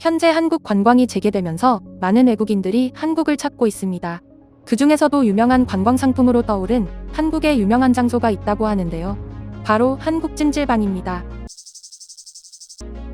현재 한국 관광이 재개되면서 많은 외국인들이 한국을 찾고 있습니다. 그 중에서도 유명한 관광 상품으로 떠오른 한국의 유명한 장소가 있다고 하는데요. 바로 한국 찜질방입니다.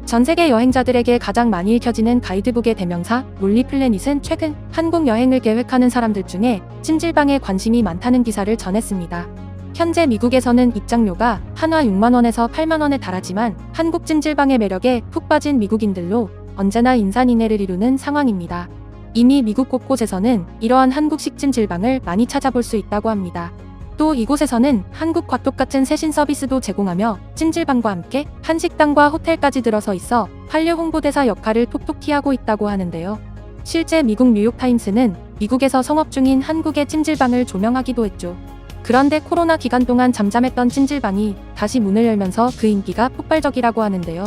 전 세계 여행자들에게 가장 많이 읽혀지는 가이드북의 대명사 롤리플래닛은 최근 한국 여행을 계획하는 사람들 중에 찜질방에 관심이 많다는 기사를 전했습니다. 현재 미국에서는 입장료가 한화 6만원에서 8만원에 달하지만 한국 찜질방의 매력에 푹 빠진 미국인들로 언제나 인산인해를 이루는 상황입니다. 이미 미국 곳곳에서는 이러한 한국식 찜질방을 많이 찾아볼 수 있다고 합니다. 또 이곳에서는 한국과 똑같은 세신 서비스도 제공하며 찜질방과 함께 한식당과 호텔까지 들어서 있어 한류 홍보대사 역할을 톡톡히 하고 있다고 하는데요. 실제 미국 뉴욕타임스는 미국에서 성업 중인 한국의 찜질방을 조명하기도 했죠. 그런데 코로나 기간 동안 잠잠했던 찜질방이 다시 문을 열면서 그 인기가 폭발적이라고 하는데요.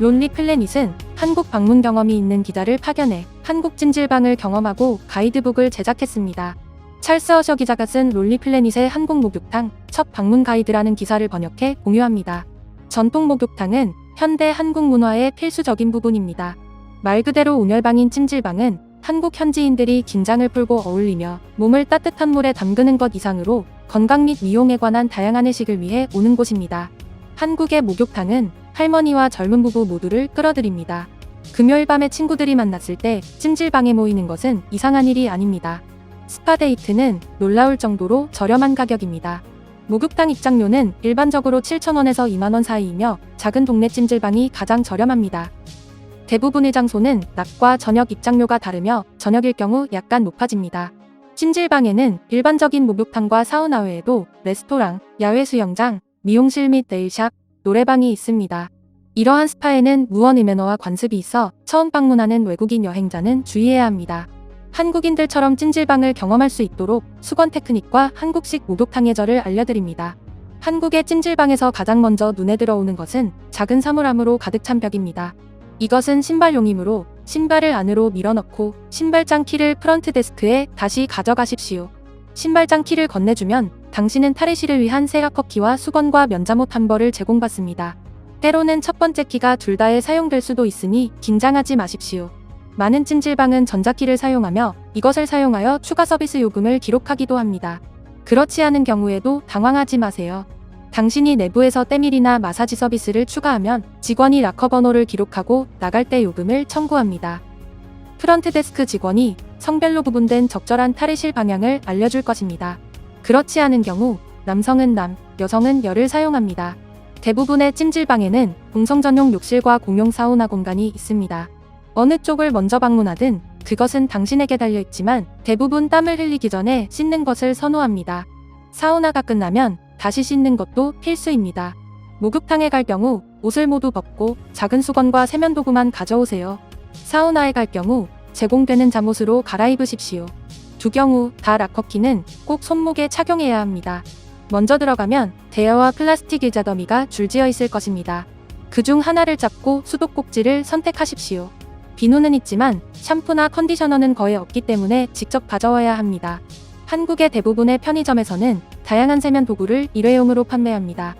롤리플래닛은 한국 방문 경험이 있는 기자를 파견해 한국 찜질방을 경험하고 가이드북을 제작했습니다. 찰스 어셔 기자가 쓴 롤리플래닛의 한국 목욕탕 첫 방문 가이드라는 기사를 번역해 공유합니다. 전통 목욕탕은 현대 한국 문화의 필수적인 부분입니다. 말 그대로 온열방인 찜질방은 한국 현지인들이 긴장을 풀고 어울리며 몸을 따뜻한 물에 담그는 것 이상으로 건강 및 미용에 관한 다양한 의식을 위해 오는 곳입니다. 한국의 목욕탕은 할머니와 젊은 부부 모두를 끌어들입니다. 금요일 밤에 친구들이 만났을 때 찜질방에 모이는 것은 이상한 일이 아닙니다. 스파데이트는 놀라울 정도로 저렴한 가격입니다. 목욕탕 입장료는 일반적으로 7,000원에서 2만원 사이이며 작은 동네 찜질방이 가장 저렴합니다. 대부분의 장소는 낮과 저녁 입장료가 다르며 저녁일 경우 약간 높아집니다. 찜질방에는 일반적인 목욕탕과 사우나 외에도 레스토랑, 야외 수영장, 미용실 및 네일샵, 노래방이 있습니다. 이러한 스파에는 무원 매너와 관습이 있어 처음 방문하는 외국인 여행자는 주의해야 합니다. 한국인들처럼 찜질방을 경험할 수 있도록 수건 테크닉과 한국식 목욕탕의 절을 알려드립니다. 한국의 찜질방에서 가장 먼저 눈에 들어오는 것은 작은 사물함으로 가득 찬 벽입니다. 이것은 신발용이므로 신발을 안으로 밀어넣고 신발장 키를 프런트 데스크에 다시 가져가십시오. 신발장 키를 건네주면 당신은 탈의실을 위한 세라커키와 수건과 면자못 한 벌을 제공받습니다. 때로는 첫 번째 키가 둘 다에 사용될 수도 있으니 긴장하지 마십시오. 많은 찜질방은 전자키를 사용하며 이것을 사용하여 추가 서비스 요금을 기록하기도 합니다. 그렇지 않은 경우에도 당황하지 마세요. 당신이 내부에서 때밀이나 마사지 서비스를 추가하면 직원이 락커 번호를 기록하고 나갈 때 요금을 청구합니다. 프런트 데스크 직원이 성별로 구분된 적절한 탈의실 방향을 알려줄 것입니다. 그렇지 않은 경우 남성은 남, 여성은 여를 사용합니다. 대부분의 찜질방에는 동성 전용 욕실과 공용 사우나 공간이 있습니다. 어느 쪽을 먼저 방문하든 그것은 당신에게 달려있지만 대부분 땀을 흘리기 전에 씻는 것을 선호합니다. 사우나가 끝나면 다시 씻는 것도 필수입니다. 목욕탕에 갈 경우 옷을 모두 벗고 작은 수건과 세면도구만 가져오세요. 사우나에 갈 경우 제공되는 잠옷으로 갈아입으십시오. 두 경우 다 락커키는 꼭 손목에 착용해야 합니다. 먼저 들어가면 대여와 플라스틱 의자 더미가 줄지어 있을 것입니다. 그중 하나를 잡고 수도꼭지를 선택하십시오. 비누는 있지만 샴푸나 컨디셔너는 거의 없기 때문에 직접 가져와야 합니다. 한국의 대부분의 편의점에서는 다양한 세면 도구를 일회용으로 판매합니다.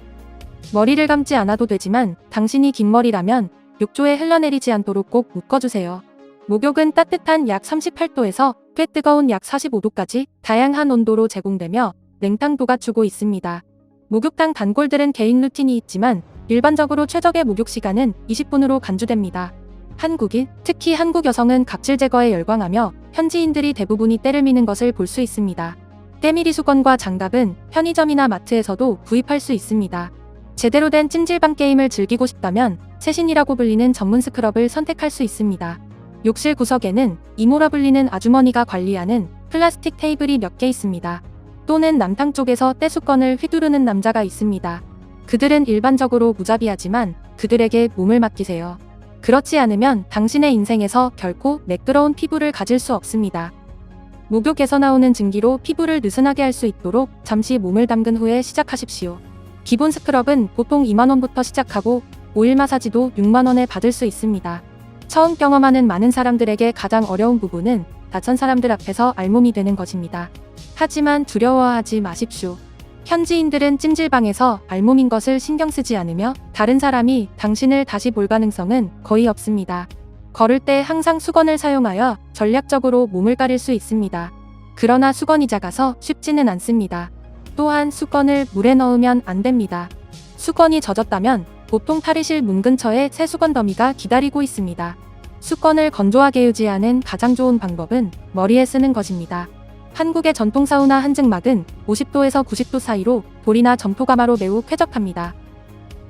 머리를 감지 않아도 되지만 당신이 긴 머리라면 욕조에 흘러내리지 않도록 꼭 묶어주세요. 목욕은 따뜻한 약 38도에서 꽤 뜨거운 약 45도까지 다양한 온도로 제공되며 냉탕도가 주고 있습니다. 목욕탕 단골들은 개인 루틴이 있지만 일반적으로 최적의 목욕 시간은 20분으로 간주됩니다. 한국인, 특히 한국 여성은 각질 제거에 열광하며 현지인들이 대부분이 때를 미는 것을 볼 수 있습니다. 때밀이 수건과 장갑은 편의점이나 마트에서도 구입할 수 있습니다. 제대로 된 찜질방 게임을 즐기고 싶다면 세신이라고 불리는 전문 스크럽을 선택할 수 있습니다. 욕실 구석에는 이모라 불리는 아주머니가 관리하는 플라스틱 테이블이 몇 개 있습니다. 또는 남탕 쪽에서 때수건을 휘두르는 남자가 있습니다. 그들은 일반적으로 무자비하지만 그들에게 몸을 맡기세요. 그렇지 않으면 당신의 인생에서 결코 매끄러운 피부를 가질 수 없습니다. 목욕에서 나오는 증기로 피부를 느슨하게 할 수 있도록 잠시 몸을 담근 후에 시작하십시오. 기본 스크럽은 보통 2만원부터 시작하고 오일 마사지도 6만원에 받을 수 있습니다. 처음 경험하는 많은 사람들에게 가장 어려운 부분은 낯선 사람들 앞에서 알몸이 되는 것입니다. 하지만 두려워하지 마십시오. 현지인들은 찜질방에서 알몸인 것을 신경 쓰지 않으며 다른 사람이 당신을 다시 볼 가능성은 거의 없습니다. 걸을 때 항상 수건을 사용하여 전략적으로 몸을 가릴 수 있습니다. 그러나 수건이 작아서 쉽지는 않습니다. 또한 수건을 물에 넣으면 안 됩니다. 수건이 젖었다면 보통 탈의실 문 근처에 새 수건 더미가 기다리고 있습니다. 수건을 건조하게 유지하는 가장 좋은 방법은 머리에 쓰는 것입니다. 한국의 전통 사우나 한증막은 50도에서 90도 사이로 돌이나 점토가마로 매우 쾌적합니다.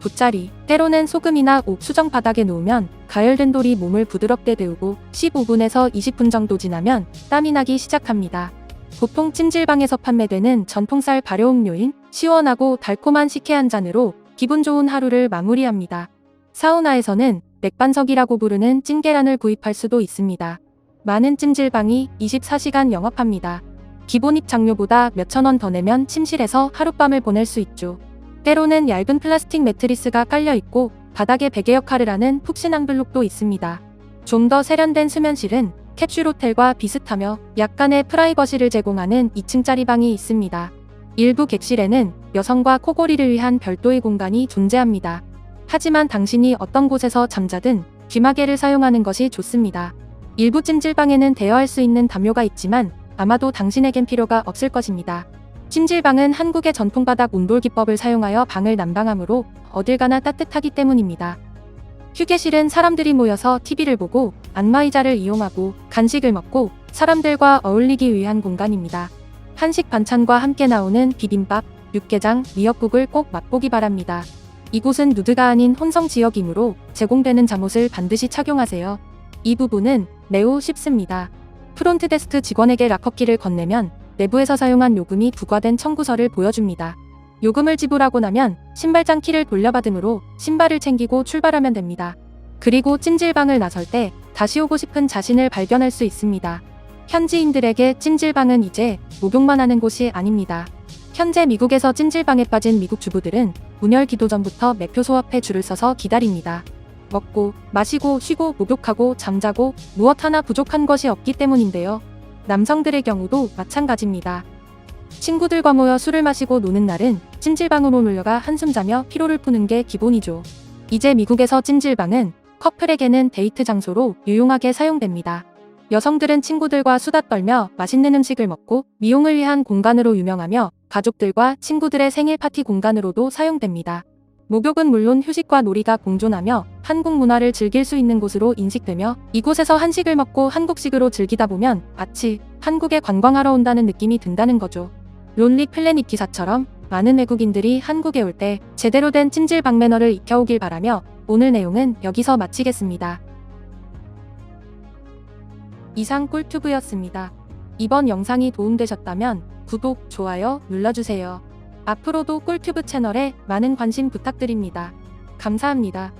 돗자리, 때로는 소금이나 옥수정 바닥에 놓으면 가열된 돌이 몸을 부드럽게 데우고 15분에서 20분 정도 지나면 땀이 나기 시작합니다. 보통 찜질방에서 판매되는 전통쌀 발효음료인 시원하고 달콤한 식혜 한 잔으로 기분 좋은 하루를 마무리합니다. 사우나에서는 맥반석이라고 부르는 찐계란을 구입할 수도 있습니다. 많은 찜질방이 24시간 영업합니다. 기본 입장료보다 몇천 원 더 내면 침실에서 하룻밤을 보낼 수 있죠. 때로는 얇은 플라스틱 매트리스가 깔려 있고 바닥에 베개 역할을 하는 푹신한 블록도 있습니다. 좀 더 세련된 수면실은 캡슐 호텔과 비슷하며 약간의 프라이버시를 제공하는 2층짜리 방이 있습니다. 일부 객실에는 여성과 코골이를 위한 별도의 공간이 존재합니다. 하지만 당신이 어떤 곳에서 잠자든 귀마개를 사용하는 것이 좋습니다. 일부 찜질방에는 대여할 수 있는 담요가 있지만 아마도 당신에겐 필요가 없을 것입니다. 찜질방은 한국의 전통 바닥 온돌 기법을 사용하여 방을 난방하므로 어딜 가나 따뜻하기 때문입니다. 휴게실은 사람들이 모여서 TV를 보고 안마의자를 이용하고 간식을 먹고 사람들과 어울리기 위한 공간입니다. 한식 반찬과 함께 나오는 비빔밥, 육개장, 미역국을 꼭 맛보기 바랍니다. 이곳은 누드가 아닌 혼성 지역이므로 제공되는 잠옷을 반드시 착용하세요. 이 부분은 매우 쉽습니다. 프론트 데스크 직원에게 락커키를 건네면 내부에서 사용한 요금이 부과된 청구서를 보여줍니다. 요금을 지불하고 나면 신발장 키를 돌려받으므로 신발을 챙기고 출발하면 됩니다. 그리고 찜질방을 나설 때 다시 오고 싶은 자신을 발견할 수 있습니다. 현지인들에게 찜질방은 이제 목욕만 하는 곳이 아닙니다. 현재 미국에서 찜질방에 빠진 미국 주부들은 문열 기도 전부터 매표소 앞에 줄을 서서 기다립니다. 먹고, 마시고, 쉬고, 목욕하고, 잠자고 무엇 하나 부족한 것이 없기 때문인데요. 남성들의 경우도 마찬가지입니다. 친구들과 모여 술을 마시고 노는 날은 찜질방으로 몰려가 한숨 자며 피로를 푸는 게 기본이죠. 이제 미국에서 찜질방은 커플에게는 데이트 장소로 유용하게 사용됩니다. 여성들은 친구들과 수다 떨며 맛있는 음식을 먹고 미용을 위한 공간으로 유명하며 가족들과 친구들의 생일 파티 공간으로도 사용됩니다. 목욕은 물론 휴식과 놀이가 공존하며 한국 문화를 즐길 수 있는 곳으로 인식되며 이곳에서 한식을 먹고 한국식으로 즐기다 보면 마치 한국에 관광하러 온다는 느낌이 든다는 거죠. 론리 플래닛 기사처럼 많은 외국인들이 한국에 올 때 제대로 된 찜질방 매너를 익혀오길 바라며 오늘 내용은 여기서 마치겠습니다. 이상 꿀튜브였습니다. 이번 영상이 도움되셨다면 구독, 좋아요 눌러주세요. 앞으로도 꿀튜브 채널에 많은 관심 부탁드립니다. 감사합니다.